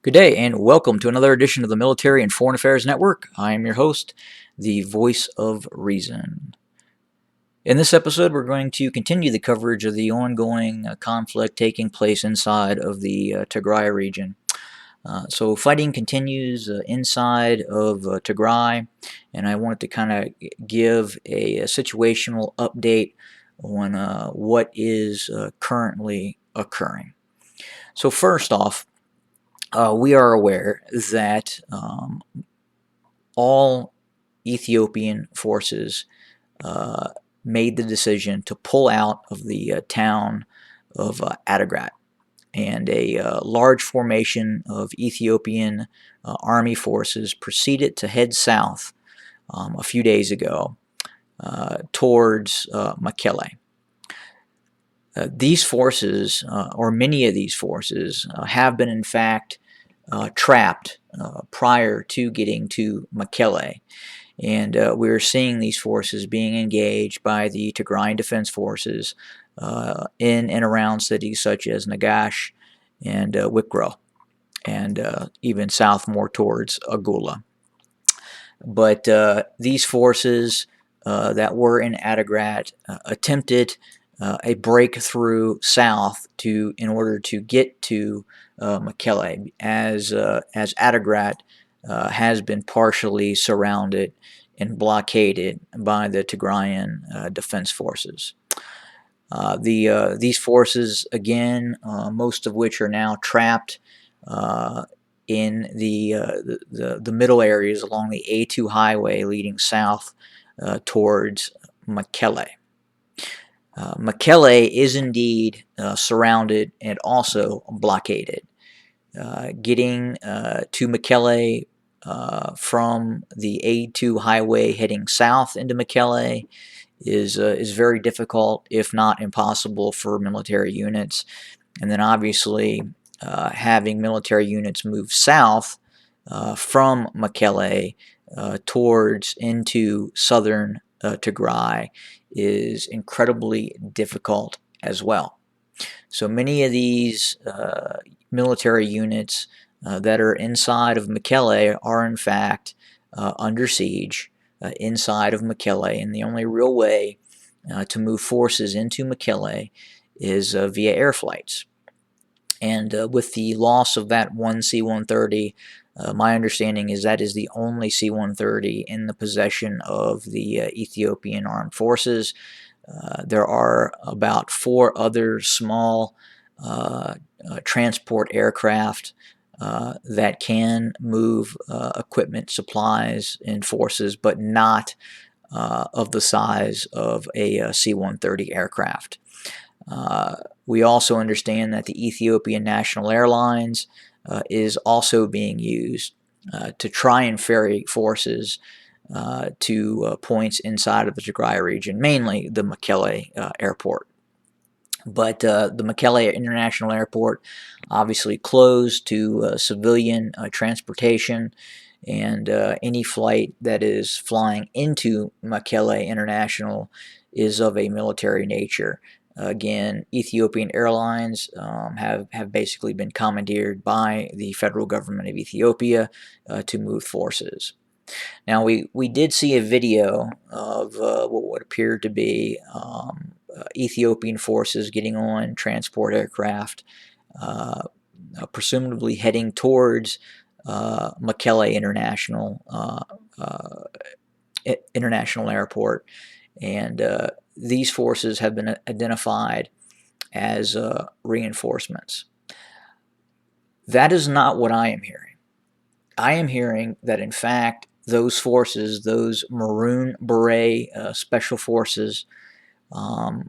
Good day, and welcome to another edition of the Military and Foreign Affairs Network. I am your host, the Voice of Reason. In this episode, we're going to continue the coverage of the ongoing conflict taking place inside of the Tigray region. So, fighting continues inside of Tigray, and I wanted to kind of give a situational update on what is currently occurring. So, first off, we are aware that all Ethiopian forces uh, made the decision to pull out of the town of Adigrat, and a large formation of Ethiopian army forces proceeded to head south a few days ago towards Mekelle. These forces, or many of these forces, have been in fact trapped prior to getting to Mekelle. And we're seeing these forces being engaged by the Tigrayan Defense Forces in and around cities such as Nagash and Wikro, and even south more towards Agula. But these forces that were in Adigrat attempted a breakthrough south in order to get to Mekelle, as Adigrat has been partially surrounded and blockaded by the Tigrayan Defense Forces. These forces, again, most of which are now trapped in the middle areas along the A2 highway leading south towards Mekelle. Mekelle is indeed surrounded and also blockaded. Getting to Mekelle from the A2 highway heading south into Mekelle is very difficult, if not impossible, for military units. And then obviously having military units move south from Mekelle towards into southern Tigray is incredibly difficult as well. So many of these military units that are inside of Mekelle are in fact under siege inside of Mekelle, and the only real way to move forces into Mekelle is via air flights. And with the loss of that one C-130, my understanding is that is the only C-130 in the possession of the Ethiopian armed forces. There are about 4 other small transport aircraft that can move equipment, supplies, and forces, but not of the size of a C-130 aircraft. We also understand that the Ethiopian National Airlines is also being used to try and ferry forces to points inside of the Tigray region, mainly the Mekelle airport. But the Mekelle International Airport obviously closed to civilian transportation, and any flight that is flying into Mekelle International is of a military nature. Again, Ethiopian Airlines have basically been commandeered by the federal government of Ethiopia to move forces. Now, we did see a video of what would appear to be Ethiopian forces getting on transport aircraft, presumably heading towards Mekelle International Airport, and these forces have been identified as reinforcements. That is not what I am hearing. I am hearing that, in fact, those forces, those Maroon Beret special forces,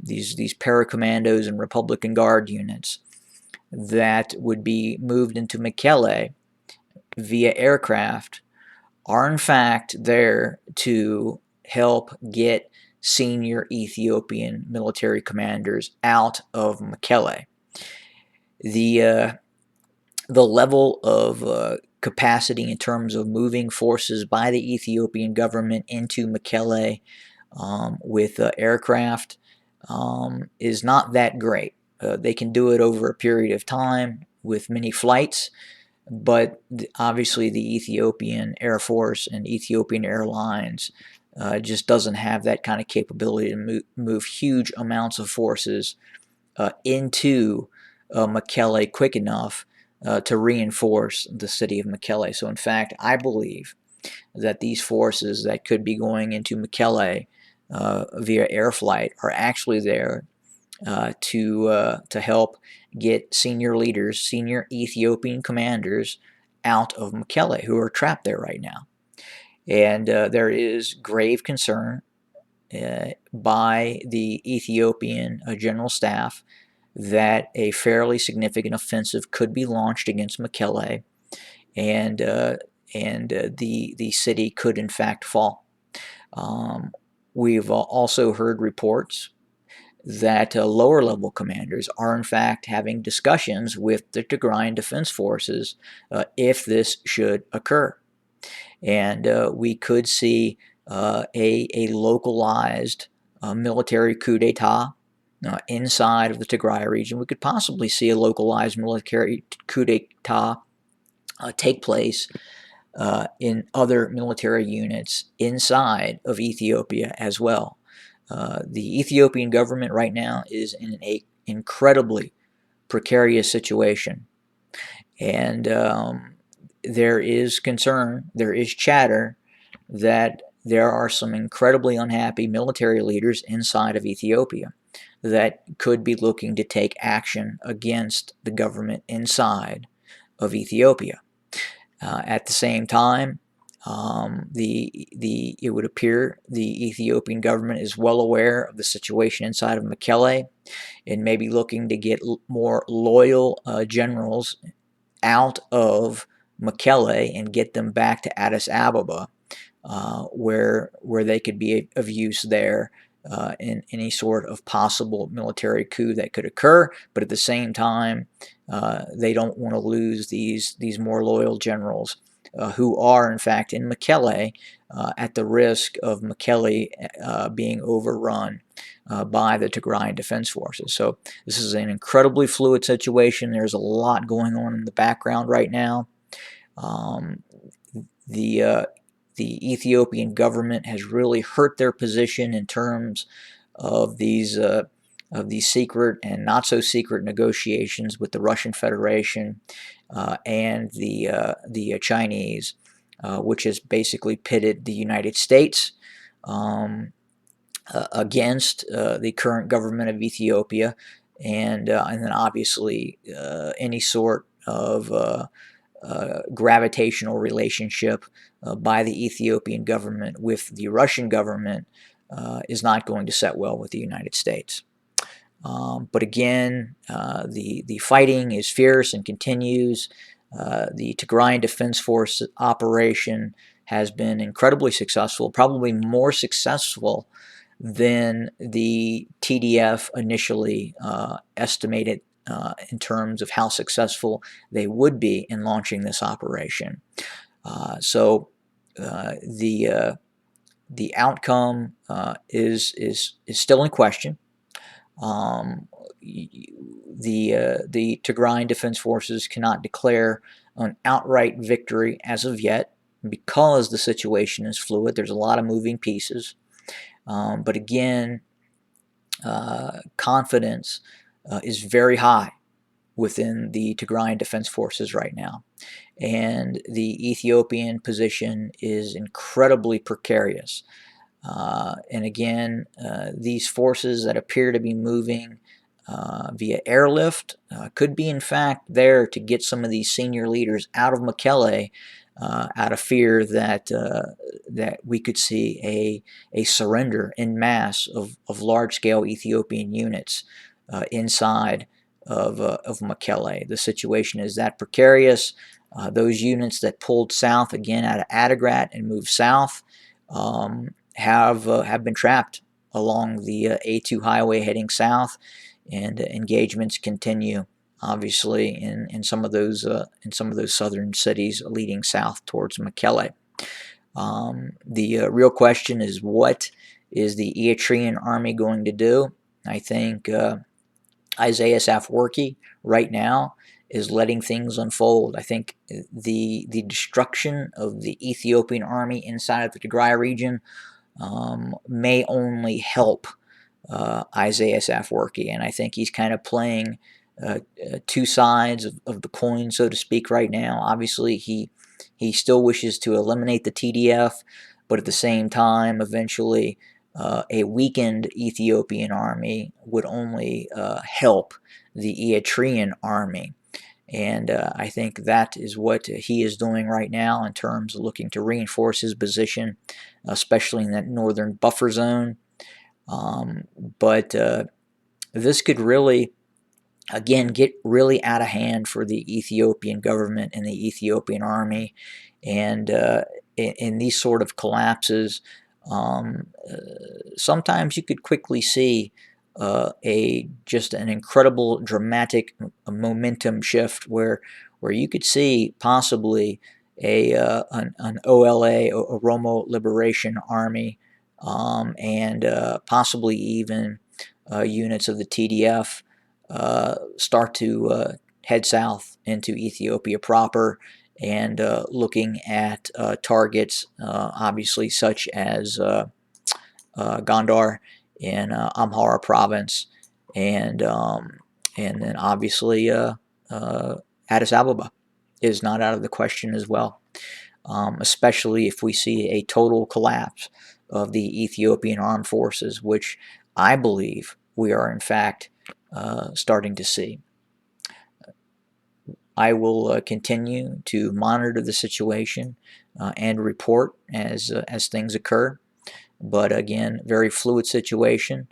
these paracommandos and Republican Guard units that would be moved into Mekelle via aircraft are in fact there to help get senior Ethiopian military commanders out of Mekelle. The level of capacity in terms of moving forces by the Ethiopian government into Mekelle with aircraft is not that great. They can do it over a period of time with many flights, but obviously the Ethiopian Air Force and Ethiopian Airlines just doesn't have that kind of capability to move huge amounts of forces into Mekelle quick enough to reinforce the city of Mekelle. So in fact, I believe that these forces that could be going into Mekelle via air flight are actually there to help get senior leaders, senior Ethiopian commanders out of Mekelle who are trapped there right now. And there is grave concern by the Ethiopian General Staff that a fairly significant offensive could be launched against Mekelle, and the city could in fact fall. We've also heard reports that lower level commanders are in fact having discussions with the Tigrayan Defense Forces if this should occur. And we could see a localized military coup d'etat inside of the Tigray region. We could possibly see a localized military coup d'etat take place in other military units inside of Ethiopia as well. The Ethiopian government right now is in an incredibly precarious situation, and there is concern, there is chatter that there are some incredibly unhappy military leaders inside of Ethiopia that could be looking to take action against the government inside of Ethiopia. At the same time, it would appear the Ethiopian government is well aware of the situation inside of Mekelle and may be looking to get more loyal generals out of Mekelle and get them back to Addis Ababa, where they could be of use there in any sort of possible military coup that could occur. But at the same time, they don't want to lose these more loyal generals who are in fact in Mekelle at the risk of Mekelle being overrun by the Tigrayan Defense Forces. So this is an incredibly fluid situation. There's a lot going on in the background right now. The Ethiopian government has really hurt their position in terms of these secret and not so secret negotiations with the Russian Federation and the Chinese, which has basically pitted the United States against the current government of Ethiopia, and then obviously any sort of gravitational relationship by the Ethiopian government with the Russian government is not going to set well with the United States. But again, the fighting is fierce and continues. The Tigrayan Defense Force operation has been incredibly successful, probably more successful than the TDF initially estimated in terms of how successful they would be in launching this operation. So the outcome is still in question. The Tigrayan Defense Forces cannot declare an outright victory as of yet because the situation is fluid. There's a lot of moving pieces. But again, confidence is very high within the Tigrayan Defense Forces right now. And the Ethiopian position is incredibly precarious. And again, these forces that appear to be moving via airlift could be in fact there to get some of these senior leaders out of Mekelle out of fear that that we could see a surrender en masse of large-scale Ethiopian units inside of Mekelle. The situation is that precarious. Those units that pulled south again out of Adigrat and moved south have been trapped along the A2 highway heading south, and engagements continue. Obviously, in some of those southern cities leading south towards Mekelle. The real question is, what is the Eritrean army going to do? I think Isaias Afwerki right now is letting things unfold. I think the destruction of the Ethiopian army inside of the Tigray region may only help Isaiah Afwerki, and I think he's kind of playing two sides of the coin, so to speak, right now. Obviously, he still wishes to eliminate the TDF, but at the same time, eventually, a weakened Ethiopian army would only help the Eritrean army. And I think that is what he is doing right now in terms of looking to reinforce his position, especially in that northern buffer zone. But this could really, again, get really out of hand for the Ethiopian government and the Ethiopian army. And in these sort of collapses, sometimes you could quickly see just an incredible dramatic momentum shift where you could see possibly an OLA, Oromo Liberation Army, and possibly even units of the TDF start to head south into Ethiopia proper, and looking at targets, obviously, such as Gondar in Amhara province, and then obviously Addis Ababa is not out of the question as well, especially if we see a total collapse of the Ethiopian armed forces, which I believe we are in fact starting to see. I will continue to monitor the situation and report as things occur. But again, very fluid situation,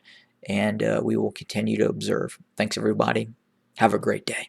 and we will continue to observe. Thanks, everybody. Have a great day.